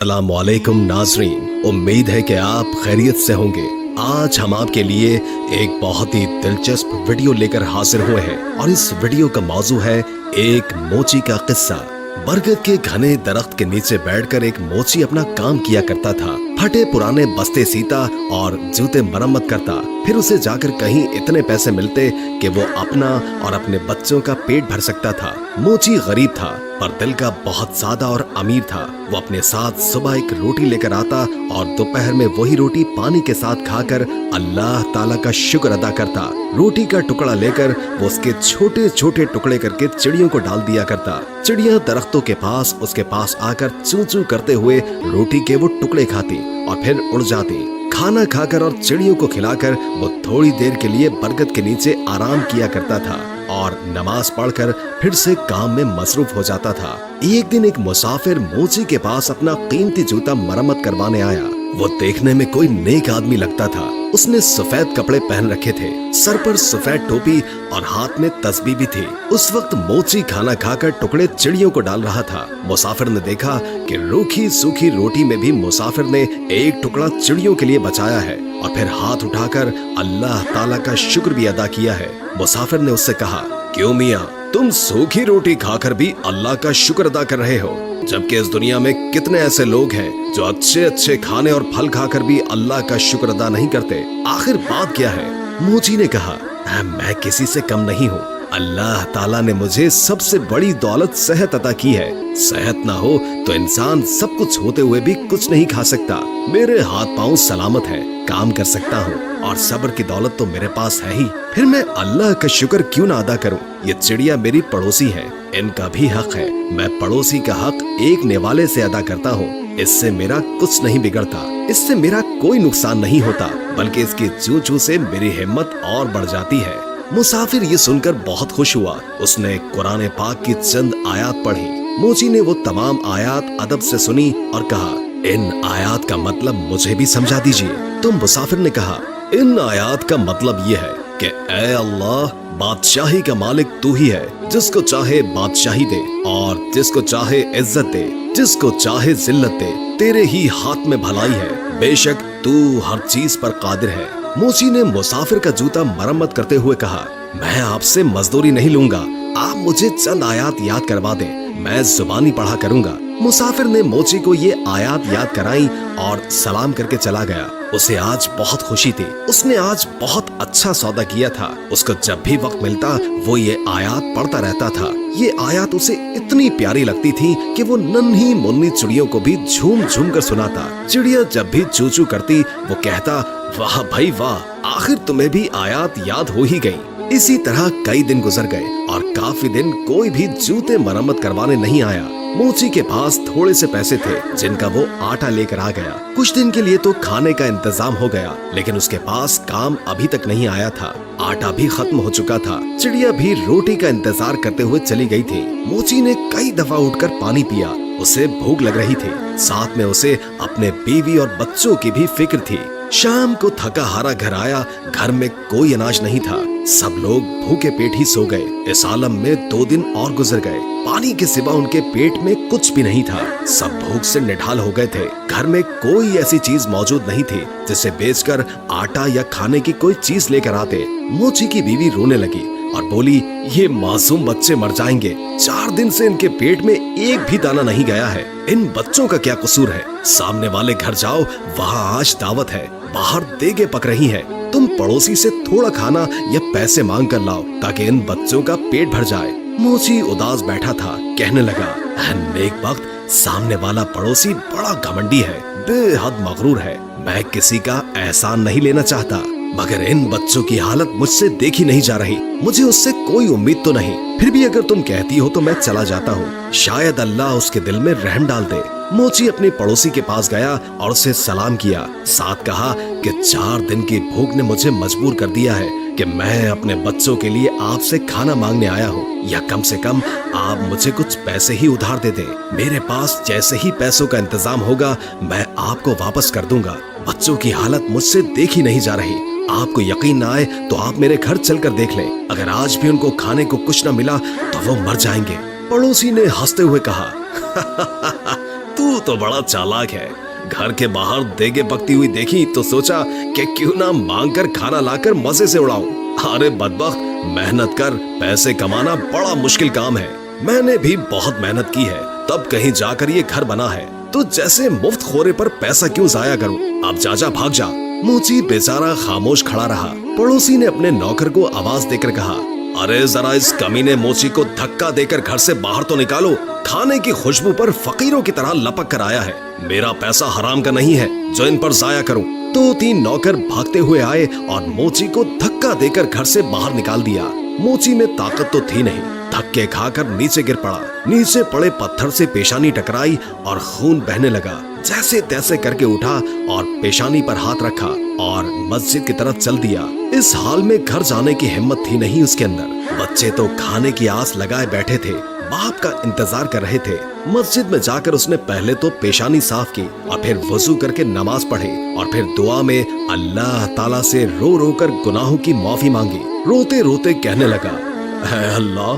अस्सलाम वालेकुम नाज़रीन, उम्मीद है कि आप खैरियत से होंगे। आज हम आपके लिए एक बहुत ही दिलचस्प वीडियो लेकर हाजिर हुए हैं और इस वीडियो का मौजू है एक मोची का किस्सा। बरगद के घने दरख्त के नीचे बैठकर एक मोची अपना काम किया करता था। फटे पुराने बस्ते सीता और जूते मरम्मत करता। फिर उसे जाकर कहीं इतने पैसे मिलते कि वो अपना और अपने बच्चों का पेट भर सकता था। मोची गरीब था पर दिल का बहुत सादा और अमीर था। वो अपने साथ सुबह एक रोटी लेकर आता और दोपहर में वही रोटी पानी के साथ खाकर अल्लाह ताला का शुक्र अदा करता। रोटी का टुकड़ा लेकर वो उसके छोटे छोटे टुकड़े करके चिड़ियों को डाल दिया करता। चिड़िया दरख्तों के पास उसके पास आकर चू चू करते हुए रोटी के वो टुकड़े खाती और फिर उड़ जाती। खाना खाकर और चिड़ियों को खिलाकर वो थोड़ी देर के लिए बरगद के नीचे आराम किया करता था और नमाज पढ़कर फिर से काम में मसरूफ हो जाता था। एक दिन एक मुसाफिर मोची के पास अपना कीमती जूता मरम्मत करवाने आया। वो देखने में कोई नेक आदमी लगता था। उसने सफेद कपड़े पहन रखे थे, सर पर सफेद टोपी और हाथ में तस्बीह भी थी। उस वक्त मोची खाना खाकर टुकड़े चिड़ियों को डाल रहा था। मुसाफिर ने देखा कि रूखी सूखी रोटी में भी मुसाफिर ने एक टुकड़ा चिड़ियों के लिए बचाया है और फिर हाथ उठाकर अल्लाह ताला का शुक्र भी अदा किया है। मुसाफिर ने उससे कहा, क्यों मियाँ, तुम सूखी रोटी खाकर भी अल्लाह का शुक्र अदा कर रहे हो, जबकि इस दुनिया में कितने ऐसे लोग हैं जो अच्छे अच्छे खाने और फल खाकर भी अल्लाह का शुक्र अदा नहीं करते। आखिर बात क्या है? मोची ने कहा, मैं किसी से कम नहीं हूँ। अल्लाह ताला ने मुझे सबसे बड़ी दौलत सेहत अता की है। सेहत ना हो तो इंसान सब कुछ होते हुए भी कुछ नहीं खा सकता। मेरे हाथ पांव सलामत है, काम कर सकता हूँ और सब्र की दौलत तो मेरे पास है ही। फिर मैं अल्लाह का शुक्र क्यों ना अदा करूँ? ये चिड़िया मेरी पड़ोसी है, इनका भी हक है। मैं पड़ोसी का हक एक निवाले से अदा करता हूँ। इससे मेरा कुछ नहीं बिगड़ता, इससे मेरा कोई नुकसान नहीं होता, बल्कि इसकी चू चू से मेरी हिम्मत और बढ़ जाती है। मुसाफिर ये सुनकर बहुत खुश हुआ। उसने कुरान पाक की चंद आयत पढ़ी। मोची ने वो तमाम आयत अदब से सुनी और कहा, इन आयत का मतलब मुझे भी समझा दीजिए। तो मुसाफिर ने कहा, इन आयत का मतलब ये है कि ऐ अल्लाह, बादशाही का मालिक तू ही है। जिसको चाहे बादशाही दे और जिसको चाहे इज्जत दे, जिसको चाहे जिल्लत दे। तेरे ही हाथ में भलाई है, बेशक तू हर चीज पर कादिर है। मोची ने मुसाफिर का जूता मरम्मत करते हुए कहा, मैं आपसे मजदूरी नहीं लूंगा, आप मुझे चंद आयत याद करवा दें, मैं जुबानी पढ़ा करूंगा। मुसाफिर ने मोची को ये आयत याद कराई और सलाम करके चला गया। उसे आज बहुत खुशी थी। उसने आज बहुत अच्छा सौदा किया था। उसको जब भी वक्त मिलता वो ये आयत पढ़ता रहता था। ये आयत उसे इतनी प्यारी लगती थी कि वो नन्ही मुन्नी चिड़ियों को भी झूम झूम कर सुनाता। चिड़िया जब भी चू चू करती वो कहता, वाह भाई वाह, आखिर तुम्हें भी आयत याद हो ही गई। इसी तरह कई दिन गुजर गए और काफी दिन कोई भी जूते मरम्मत करवाने नहीं आया। मोची के पास थोड़े से पैसे थे जिनका वो आटा लेकर आ गया। कुछ दिन के लिए तो खाने का इंतजाम हो गया, लेकिन उसके पास काम अभी तक नहीं आया था। आटा भी खत्म हो चुका था। चिड़िया भी रोटी का इंतजार करते हुए चली गई थी। मोची ने कई दफा उठकर पानी पिया। उसे भूख लग रही थी, साथ में उसे अपने बीवी और बच्चों की भी फिक्र थी। शाम को थका हारा घर आया। घर में कोई अनाज नहीं था। सब लोग भूखे पेट ही सो गए। इस आलम में 2 दिन और गुजर गए। पानी के सिवा उनके पेट में कुछ भी नहीं था। सब भूख से निढाल हो गए थे। घर में कोई ऐसी चीज मौजूद नहीं थी जिसे बेचकर आटा या खाने की कोई चीज लेकर आते। मोची की बीवी रोने लगी और बोली, ये मासूम बच्चे मर जाएंगे। 4 दिन से इनके पेट में एक भी दाना नहीं गया है। इन बच्चों का क्या कसूर है? सामने वाले घर जाओ, वहाँ आज दावत है, बाहर देगे पक रही है। तुम पड़ोसी से थोड़ा खाना या पैसे मांग कर लाओ ताकि इन बच्चों का पेट भर जाए। मोची उदास बैठा था। कहने लगा, नेक वक्त सामने वाला पड़ोसी बड़ा घमंडी है, बेहद मगरूर है। मैं किसी का एहसान नहीं लेना चाहता, मगर इन बच्चों की हालत मुझसे देखी नहीं जा रही। मुझे उससे कोई उम्मीद तो नहीं। फिर भी अगर तुम कहती हो तो मैं चला जाता हूँ। शायद अल्लाह उसके दिल में रहम डाल दे। मोची अपने पड़ोसी के पास गया और उसे सलाम किया। साथ कहा कि 4 दिन की भूख ने मुझे मजबूर कर दिया है कि मैं अपने बच्चों के लिए आपसे खाना मांगने आया हूँ, या कम से कम आप मुझे कुछ पैसे ही उधार दे दें। मेरे पास जैसे ही पैसों का इंतजाम होगा मैं आपको वापस कर दूंगा। बच्चों की हालत मुझसे देखी नहीं जा रही। आपको यकीन ना आए तो आप मेरे घर चलकर देख लें। अगर आज भी उनको खाने को कुछ न मिला तो वो मर जाएंगे। पड़ोसी ने हंसते हुए कहा, तू तो बड़ा चालाक है। घर के बाहर देगे पकती हुई देखी तो सोचा कि क्यों ना मांग कर खाना लाकर मजे से उड़ाऊं। अरे बदबख्त, मेहनत कर पैसे कमाना बड़ा मुश्किल काम है। मैंने भी बहुत मेहनत की है, तब कहीं जाकर ये घर बना है, तो जैसे मुफ्त खोरे पर पैसा क्यों जाया करूं। अब जा भाग जा। मोची बेचारा खामोश खड़ा रहा। पड़ोसी ने अपने नौकर को आवाज देकर कहा, अरे जरा इस कमीने मोची को धक्का देकर घर से बाहर तो निकालो। खाने की खुशबू पर फकीरों की तरह लपक कर आया है। मेरा पैसा हराम का नहीं है जो इन पर जाया करूं। 2-3 नौकर भागते हुए आए और मोची को धक्का देकर घर से बाहर निकाल दिया। मोची में ताकत तो थी नहीं, धक्के खाकर नीचे गिर पड़ा। नीचे पड़े पत्थर से पेशानी टकराई और खून बहने लगा। जैसे तैसे करके उठा और पेशानी पर हाथ रखा और मस्जिद की तरफ चल दिया। इस हाल में घर जाने की हिम्मत थी नहीं उसके अंदर। बच्चे तो खाने की आस लगाए बैठे थे, बाप का इंतजार कर रहे थे। मस्जिद में जाकर उसने पहले तो पेशानी साफ की और फिर वजू करके नमाज पढ़ी और फिर दुआ में अल्लाह ताला से रो रो कर गुनाहों की माफी मांगी। रोते रोते कहने लगा, है अल्लाह,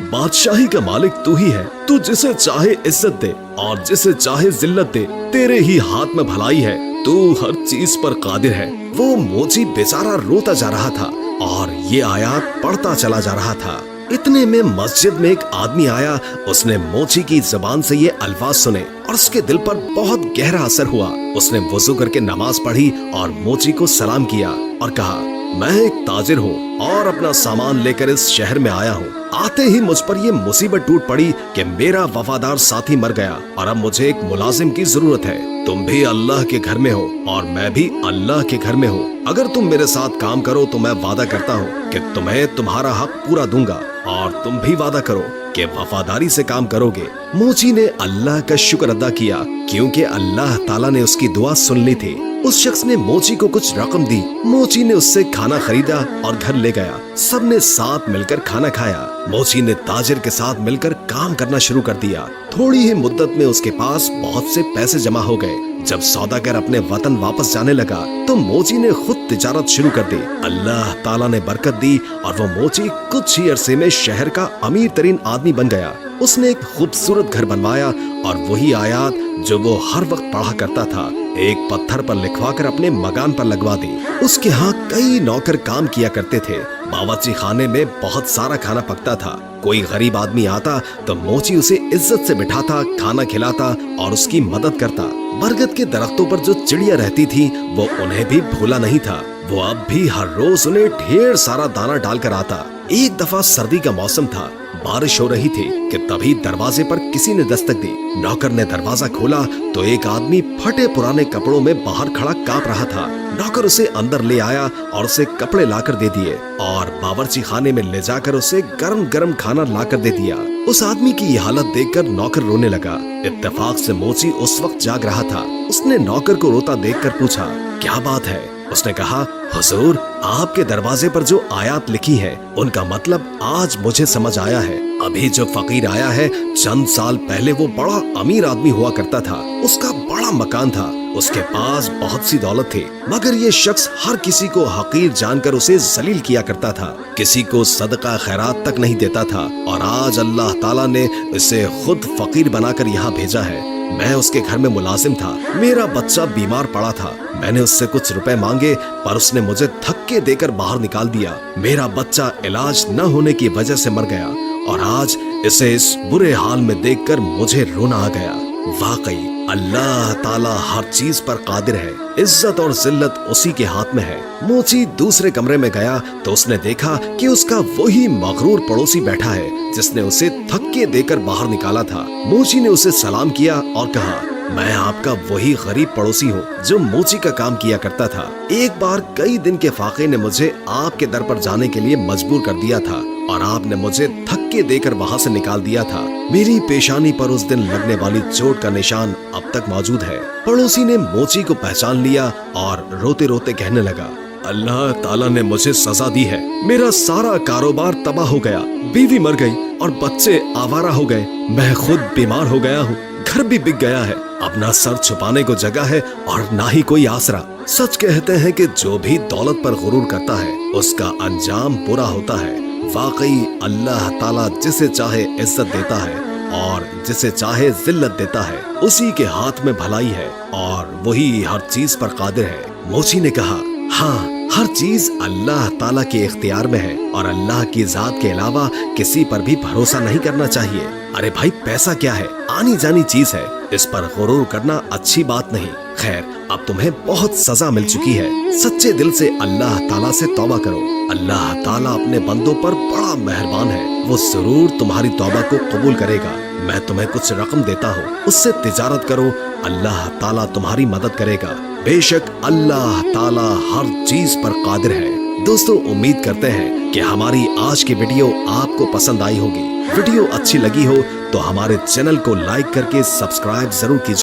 बादशाही का मालिक तू ही है। तू जिसे चाहे इज्जत दे और जिसे चाहे जिल्लत दे, तेरे ही हाथ में भलाई है। तू हर चीज पर कादिर है। वो मोची बेचारा रोता जा रहा था और ये आयत पढ़ता चला जा रहा था। इतने में मस्जिद में एक आदमी आया। उसने मोची की जुबान से ये अल्फाज सुने और उसके दिल पर बहुत गहरा असर हुआ। उसने वजू करके नमाज पढ़ी और मोची को सलाम किया और कहा, मैं एक ताजिर हूँ और अपना सामान लेकर इस शहर में आया हूँ। आते ही मुझ पर ये मुसीबत टूट पड़ी कि मेरा वफादार साथी मर गया और अब मुझे एक मुलाजिम की जरूरत है। तुम भी अल्लाह के घर में हो और मैं भी अल्लाह के घर में हूँ। अगर तुम मेरे साथ काम करो तो मैं वादा करता हूँ कि तुम्हें तुम्हारा हक पूरा दूंगा और तुम भी वादा करो कि वफादारी से काम करोगे। मोची ने अल्लाह का शुक्र अदा किया क्योंकि अल्लाह ताला ने उसकी दुआ सुन ली थी। उस शख्स ने मोची को कुछ रकम दी। मोची ने उससे खाना खरीदा और घर ले गया। सबने साथ मिलकर खाना खाया। मोची ने ताजिर के साथ मिलकर काम करना शुरू कर दिया। थोड़ी ही मुद्दत में उसके पास बहुत से पैसे जमा हो गए। जब सौदागर अपने वतन वापस जाने लगा तो मोची ने खुद तिजारत शुरू कर दी। अल्लाह ताला ने बरकत दी और वो मोची कुछ ही अरसे में शहर का अमीर तरीन आदमी बन गया। उसने एक खूबसूरत घर बनवाया और वही आयत जो वो हर वक्त पढ़ा करता था एक पत्थर पर लिखवाकर अपने मकान पर लगवा दी। उसके यहाँ कई नौकर काम किया करते थे। बावर्ची खाने में बहुत सारा खाना पकता था। कोई गरीब आदमी आता तो मोची उसे इज्जत से बिठाता, खाना खिलाता और उसकी मदद करता। बरगद के दरख्तों पर जो चिड़िया रहती थी वो उन्हें भी भूला नहीं था। वो अब भी हर रोज उन्हें ढेर सारा दाना डालकर आता। एक दफा सर्दी का मौसम था, बारिश हो रही थी कि तभी दरवाजे पर किसी ने दस्तक दी। नौकर ने दरवाजा खोला तो एक आदमी फटे पुराने कपड़ों में बाहर खड़ा कांप रहा था। नौकर उसे अंदर ले आया और उसे कपड़े लाकर दे दिए और बावर्ची खाने में ले जाकर उसे गरम गरम खाना लाकर दे दिया। उस आदमी की ये हालत देखकर नौकर रोने लगा। इत्तेफाक से मोची उस वक्त जाग रहा था। उसने नौकर को रोता देखकर पूछा, क्या बात है? उसने कहा, हुजूर, आपके दरवाजे पर जो आयत लिखी है उनका मतलब आज मुझे समझ आया है। अभी जो फकीर आया है, चंद साल पहले वो बड़ा अमीर आदमी हुआ करता था। उसका बड़ा मकान था, उसके पास बहुत सी दौलत थी, मगर ये शख्स हर किसी को हकीर जानकर उसे जलील किया करता था। किसी को सदका खैरात तक नहीं देता था और आज अल्लाह ताला ने इसे खुद फकीर बनाकर यहाँ भेजा है। मैं उसके घर में मुलाजिम था। मेरा बच्चा बीमार पड़ा था। मैंने उससे कुछ रुपए मांगे पर उसने मुझे धक्के देकर बाहर निकाल दिया। मेरा बच्चा इलाज न होने की वजह से मर गया और आज इसे इस बुरे हाल में देखकर मुझे रोना आ गया। वाकई अल्लाह ताला हर चीज पर कादिर है। इज्जत और जिल्लत उसी के हाथ में है। मोची दूसरे कमरे में गया तो उसने देखा कि उसका वही मगरूर पड़ोसी बैठा है जिसने उसे धक्के देकर बाहर निकाला था। मोची ने उसे सलाम किया और कहा, मैं आपका वही गरीब पड़ोसी हूँ जो मोची का काम किया करता था। एक बार कई दिन के फाके ने मुझे आपके दर पर जाने के लिए मजबूर कर दिया था और आपने मुझे धक्के देकर वहाँ से निकाल दिया था। मेरी पेशानी पर उस दिन लगने वाली चोट का निशान अब तक मौजूद है। पड़ोसी ने मोची को पहचान लिया और रोते रोते कहने लगा, अल्लाह ताला ने मुझे सजा दी है। मेरा सारा कारोबार तबाह हो गया, बीवी मर गई और बच्चे आवारा हो गए। मैं खुद बीमार हो गया हूँ, घर भी बिक गया है। अपना सर छुपाने को जगह है और ना ही कोई आसरा। सच कहते हैं कि जो भी दौलत पर गुरूर करता है उसका अंजाम बुरा होता है। वाकई अल्लाह ताला जिसे चाहे इज्जत देता है और जिसे चाहे जिल्लत देता है। उसी के हाथ में भलाई है और वही हर चीज पर कादिर है। मोची ने कहा, हाँ, हर चीज अल्लाह ताला के इख्तियार में है और अल्लाह की जात के अलावा किसी पर भी भरोसा नहीं करना चाहिए। अरे भाई, पैसा क्या है, आनी जानी चीज है, इस पर गुरूर करना अच्छी बात नहीं। खैर, अब तुम्हें बहुत सजा मिल चुकी है। सच्चे दिल से अल्लाह ताला से तौबा करो। अल्लाह ताला अपने बंदों पर बड़ा मेहरबान है, वो जरूर तुम्हारी तौबा को कबूल करेगा। मैं तुम्हें कुछ रकम देता हूँ, उससे तिजारत करो, अल्लाह ताला तुम्हारी मदद करेगा। बेशक अल्लाह ताला हर चीज पर कादिर है। दोस्तों, उम्मीद करते हैं कि हमारी आज की वीडियो आपको पसंद आई होगी। वीडियो अच्छी लगी हो तो हमारे चैनल को लाइक करके सब्सक्राइब जरूर कीजिए।